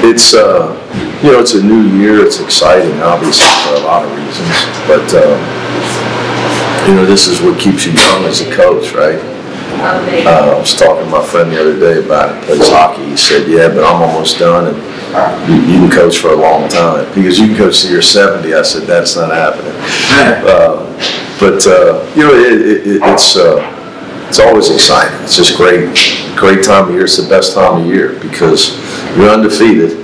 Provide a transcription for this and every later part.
It's it's a new year. It's exciting, obviously, for a lot of reasons. But this is what keeps you young as a coach, right? I was talking to my friend the other day about it. Plays hockey. He said, "Yeah, but I'm almost done, and you can coach for a long time because you can coach till you're 70." I said, "That's not happening." It's always exciting. It's just great time of year. It's the best time of year because you're undefeated.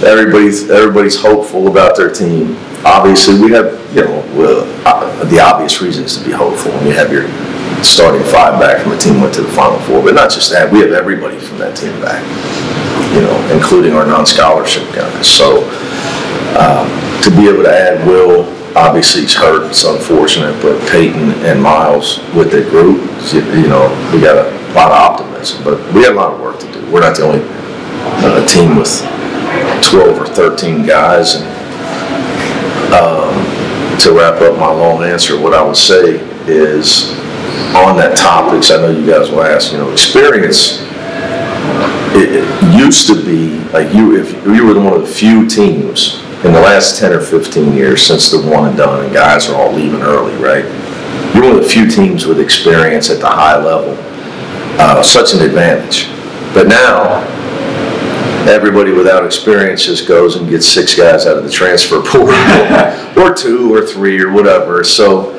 Everybody's hopeful about their team. Obviously, we have the obvious reasons to be hopeful. When you have your starting five back from a team went to the Final Four, but not just that. We have everybody from that team back, including our non-scholarship guys. So to be able to add Will, obviously he's hurt. It's unfortunate, but Peyton and Miles with the group, we got a lot of optimism, but we have a lot of work to do. We're not the only team with 12 or 13 guys. And to wrap up my long answer, what I would say is on that topic, I know you guys will ask, experience, it used to be like if you were one of the few teams in the last 10 or 15 years since the one and done and guys are all leaving early, right? You're one of the few teams with experience at the high level, such an advantage. But now, everybody without experience just goes and gets 6 guys out of the transfer portal, or 2 or 3 or whatever. So,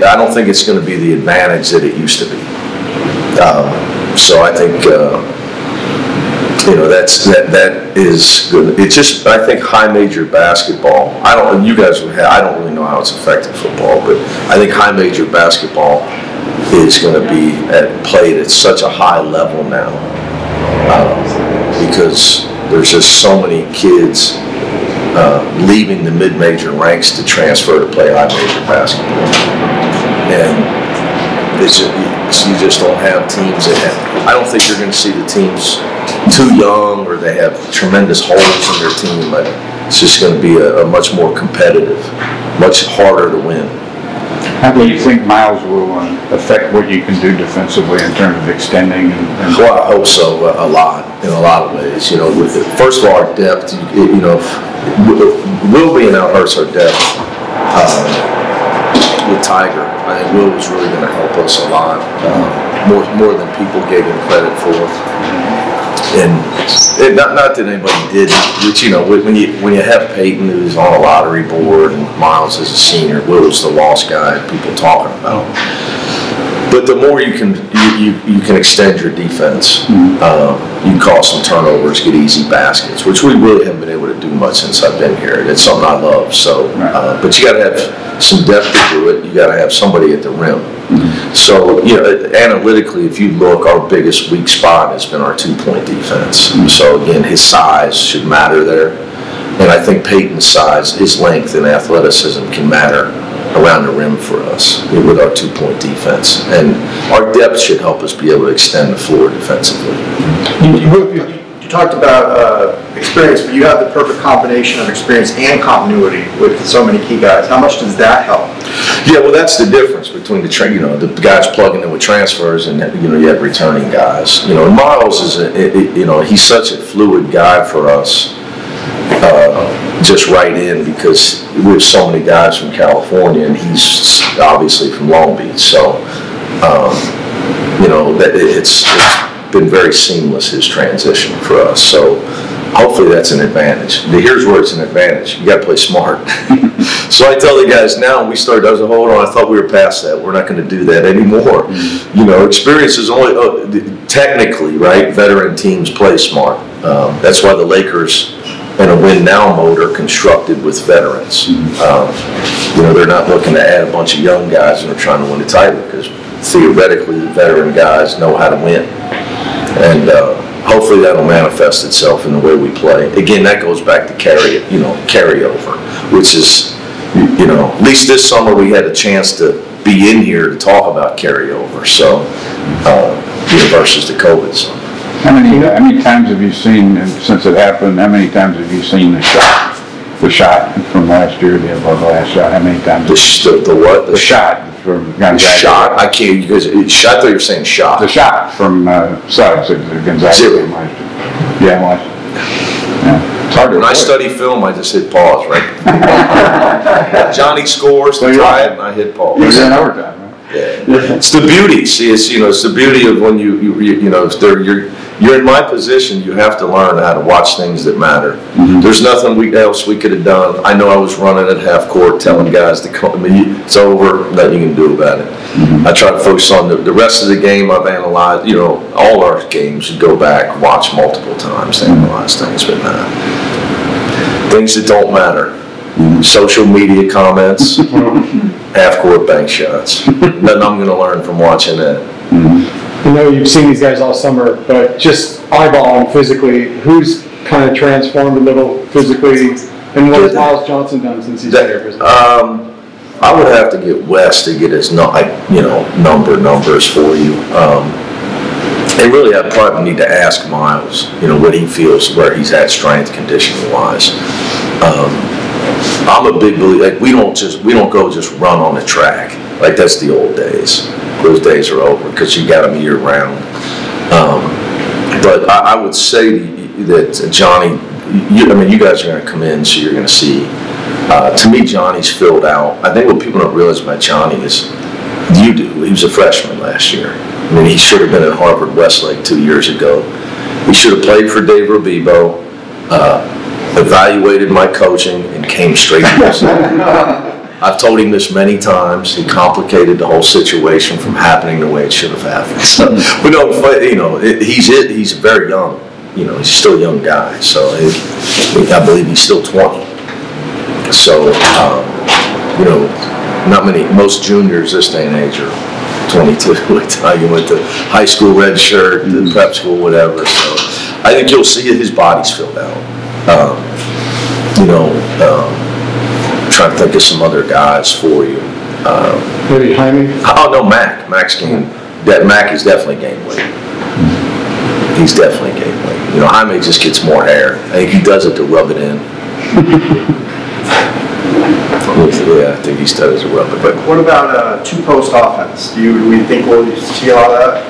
I don't think it's going to be the advantage that it used to be. So I think that is good. It's just, I think high major basketball. I don't really know how it's affected football, but I think high major basketball is going to be played at such a high level now because there's just so many kids leaving the mid-major ranks to transfer to play high major basketball, and you just don't have teams that have. I don't think you're going to see the teams too young or they have tremendous holes in their team. But it's just going to be a much more competitive, much harder to win. How do you think Miles will affect what you can do defensively in terms of extending? Well, I hope so in a lot of ways. First of all, our depth. Will being out hurts our depth with Tiger. I think Will was really going to help us a lot, more than people gave him credit for. And not that anybody did, but when you have Peyton who's on a lottery board and Miles is a senior, Will's the lost guy people talking about. But the more you can extend your defense, you can cause some turnovers, get easy baskets, which we really haven't been able to do much since I've been here. It's something I love. So, but you got to have some depth to do it. You got to have somebody at the rim. So, analytically, if you look, our biggest weak spot has been our 2-point defense. So again, his size should matter there, and I think Peyton's size, his length and athleticism can matter around the rim for us with our 2-point defense, and our depth should help us be able to extend the floor defensively. You talked about experience, but you have the perfect combination of experience and continuity with so many key guys. How much does that help? Yeah, well, that's the difference between the guys plugging in with transfers and you have returning guys. Miles is he's such a fluid guy for us. Just right in because we have so many guys from California and he's obviously from Long Beach, so that it's been very seamless, his transition for us. So hopefully that's an advantage. Here's where it's an advantage. You got to play smart. So I tell the guys now, I said, hold on, I thought we were past that. We're not going to do that anymore. Experience is only technically, right, veteran teams play smart. That's why the Lakers and a win now mode are constructed with veterans. They're not looking to add a bunch of young guys and they're trying to win the title because theoretically the veteran guys know how to win. And hopefully that'll manifest itself in the way we play. Again, that goes back to carryover, which is, at least this summer we had a chance to be in here to talk about carryover. So, versus the COVID summer. How many times have you seen, since it happened, how many times have you seen the shot from last year, the last shot? How many times? The what? The shot from Gonzaga. Shot? I can't, because shot, I thought you were saying shot. The shot from Suggs at Gonzaga. Zero. Yeah, I watched it. Yeah. It's hard to When I avoid. study film, I just hit pause, right? Johnny scores, So they you're try right. it, and I hit You're pause. in overtime, right? Yeah. It's the beauty. See, it's it's the beauty of when you know if you're in my position, you have to learn how to watch things that matter. Mm-hmm. There's nothing else we could have done. I know I was running at half court, telling guys to come. I mean, it's over. Nothing you can do about it. Mm-hmm. I try to focus on the rest of the game. I've analyzed. All our games. You go back, watch multiple times, analyze things, but things that don't matter. Social media comments, half-court bank shots. Nothing I'm going to learn from watching that. I know you've seen these guys all summer, but just eyeballing physically, who's kind of transformed a little physically, and what has Miles Johnson done since he's been here? I would have to get Wes to get his numbers for you. And really, I probably need to ask Miles, what he feels, where he's at strength conditioning wise. I'm a big believer. Like we don't go just run on the track. Like that's the old days. Those days are over because you got them year round. But I would say that Johnny, you guys are going to come in, so you're going to see. To me, Johnny's filled out. I think what people don't realize about Johnny is, you do. He was a freshman last year. I mean, he should have been at Harvard Westlake 2 years ago. He should have played for Dave Robibo. Evaluated my coaching and came straight to this. I've told him this many times. He complicated the whole situation from happening the way it should have happened. So, but he's very young. He's still a young guy. So I believe he's still 20. So not many. Most juniors this day and age are 22. You went to high school red shirt, to prep school, whatever. So I think you'll see his body's filled out. Trying to think of some other guys for you. Maybe Jaime? Oh no, Mac. Mac is definitely gained weight. He's definitely gained weight. Jaime just gets more hair. I think he does it to rub it in. Yeah, I think he does it to rub it. But What about two-post offense? Do we think we'll see a lot of that?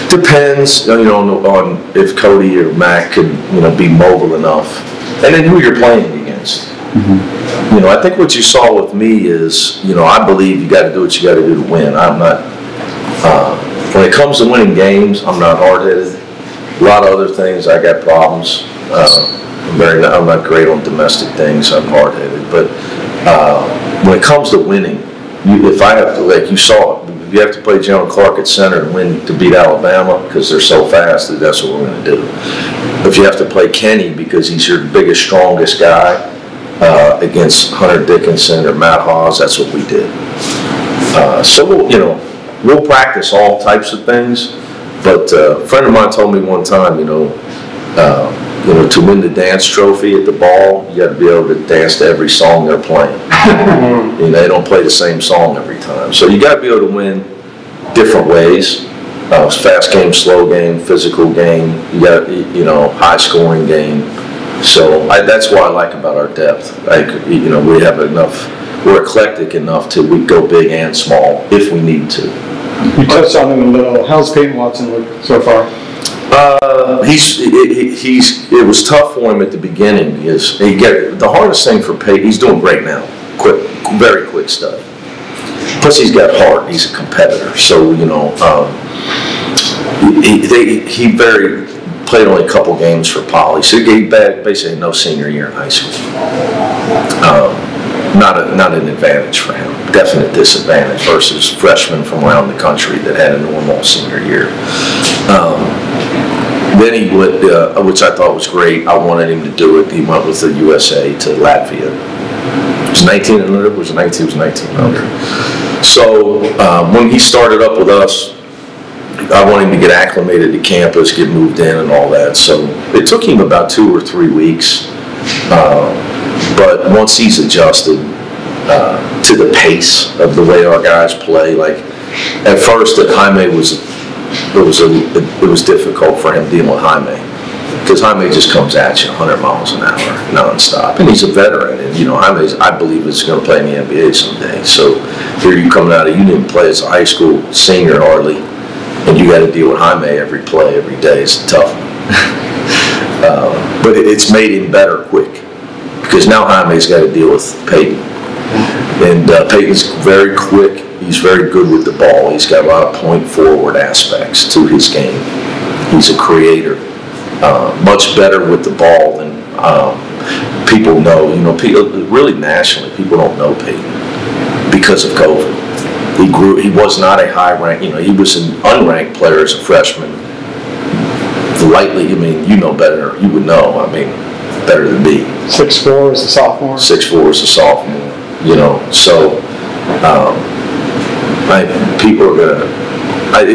depends, on if Cody or Mac could, be mobile enough, and then who you're playing against. I think what you saw with me is, I believe you got to do what you got to do to win. I'm not. When it comes to winning games, I'm not hard-headed. A lot of other things, I got problems. I'm not great on domestic things. I'm hard-headed, but when it comes to winning, if I have to, like you saw it, if you have to play Jalen Clark at center to beat Alabama because they're so fast, that's what we're going to do. If you have to play Kenny because he's your biggest, strongest guy against Hunter Dickinson or Matt Hawes, that's what we did. So we'll practice all types of things. But a friend of mine told me one time, to win the dance trophy at the ball, you got to be able to dance to every song they're playing. They don't play the same song every time. So you got to be able to win different ways. Fast game, slow game, physical game. You got, high scoring game. So that's what I like about our depth. We have enough. We're eclectic enough to we go big and small if we need to. You touched on him a little. How's Peyton Watson look so far? It was tough for him at the beginning. The hardest thing for Peyton, he's doing great now. Very quick stuff. Plus he's got heart. He's a competitor. So, he played only a couple games for Poly. So he basically no senior year in high school. Not an advantage for him. Definite disadvantage versus freshmen from around the country that had a normal senior year. Then he would, which I thought was great. I wanted him to do it. He went with the USA to Latvia. It was 19 and under. It was 19 and under. So when he started up with us, I wanted him to get acclimated to campus, get moved in, and all that. So it took him about 2 or 3 weeks. But once he's adjusted to the pace of the way our guys play, like at first at Jaime it was difficult for him dealing with Jaime because Jaime just comes at you 100 miles an hour nonstop, and he's a veteran. And Jaime, I believe, is going to play in the NBA someday. So here you coming out of, you didn't play as a high school senior hardly, and you got to deal with Jaime every play, every day. It's tough. But it's made him better quick, because now Jaime's got to deal with Peyton. And Peyton's very quick. He's very good with the ball. He's got a lot of point forward aspects to his game. He's a creator. Much better with the ball than people know. People, really nationally, people don't know Peyton because of COVID. He was not a high rank. He was an unranked player as a freshman. Lightly, you know better. You would know. Better than me. 6'4" as a sophomore. 6'4" as a sophomore. So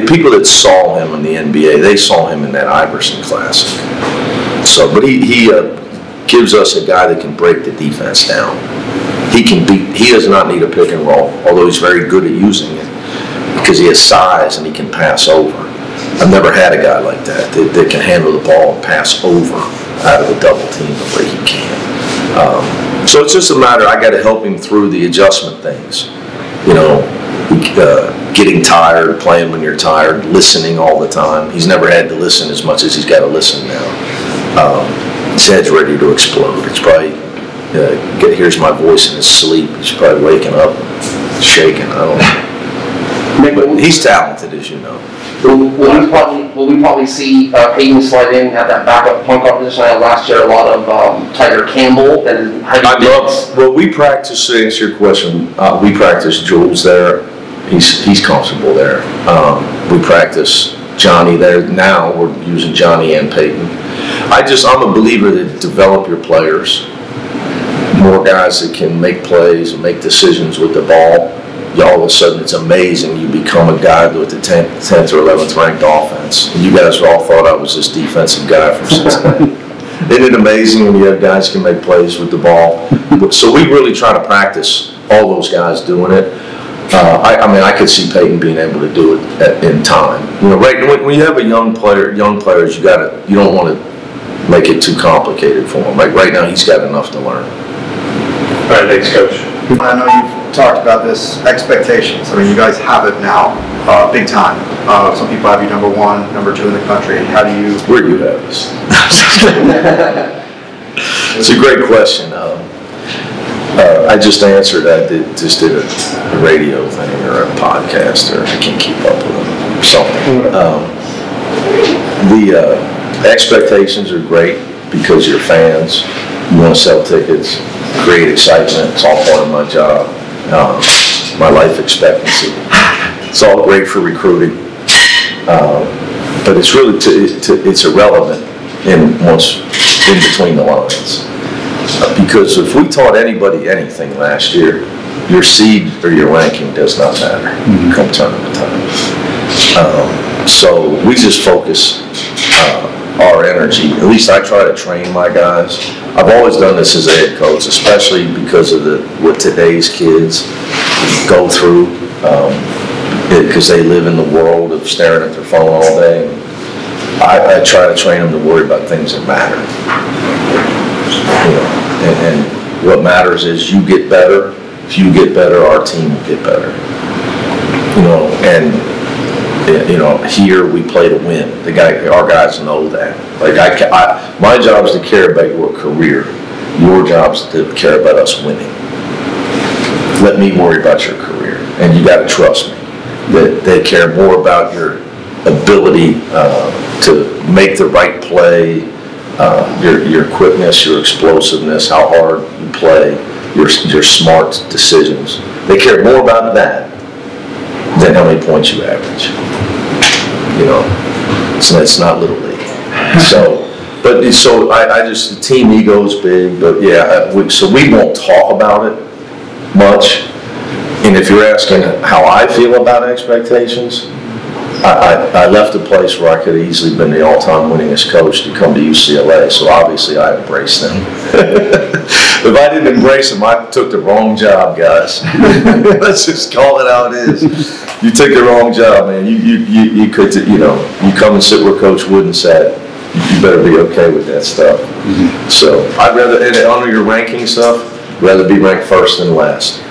people that saw him in the NBA, they saw him in that Iverson Classic. So, but he gives us a guy that can break the defense down. He does not need a pick and roll, although he's very good at using it because he has size and he can pass over. I've never had a guy like that can handle the ball and pass over out of a double team the way he can. So it's just a matter, I got to help him through the adjustment things. Getting tired, playing when you're tired, listening all the time. He's never had to listen as much as he's got to listen now. His head's ready to explode. It's probably, hears my voice in his sleep. He's probably waking up, shaking, I don't know. But he's talented, as you know. Will we probably see Peyton slide in, have that backup point guard position? I know last year a lot of Tiger Campbell and we practice, to answer your question, we practice Jules there. He's comfortable there. We practice Johnny there. Now we're using Johnny and Peyton. I'm a believer that develop your players. More guys that can make plays and make decisions with the ball. All of a sudden it's amazing. You become a guy with the 10th or 11th ranked offense. And you guys all thought I was this defensive guy from Cincinnati. Isn't it amazing when you have guys who can make plays with the ball? So we really try to practice all those guys doing it. I could see Peyton being able to do it in time. Right when you have a young players, you don't want to make it too complicated for him. Like right now, he's got enough to learn. All right, thanks, Coach. I know you've talked about this, expectations. You guys have it now, big time. Some people have you number 1, number 2 in the country. How do you? Where do you have us? It's a great question. I just answered. I just did a radio thing or a podcast, or I can't keep up with them. Something. The expectations are great because you're fans. You want to sell tickets, create excitement. It's all part of my job. My life expectancy. It's all great for recruiting, but it's really it's irrelevant in between the lines. Because if we taught anybody anything last year, your seed or your ranking does not matter come tournament time. So we just focus our energy. At least I try to train my guys. I've always done this as a head coach, especially because of what today's kids go through, because they live in the world of staring at their phone all day. I try to train them to worry about things that matter. And what matters is you get better. If you get better, our team will get better. Here we play to win. Our guys know that. My job is to care about your career. Your job is to care about us winning. Let me worry about your career, and you got to trust me that they care more about your ability to make the right play, your quickness, your explosiveness, how hard you play, your smart decisions. They care more about that than how many points you average. So it's not Little League. The team ego is big, but yeah, so we won't talk about it much. And if you're asking how I feel about expectations, I left a place where I could have easily been the all-time winningest coach to come to UCLA, so obviously I embraced them. If I didn't embrace them, I took the wrong job, guys. Let's just call it how it is. You took the wrong job, man. You come and sit where Coach Wooden sat you better be okay with that stuff. So I'd rather, and on your ranking stuff, rather be ranked first than last.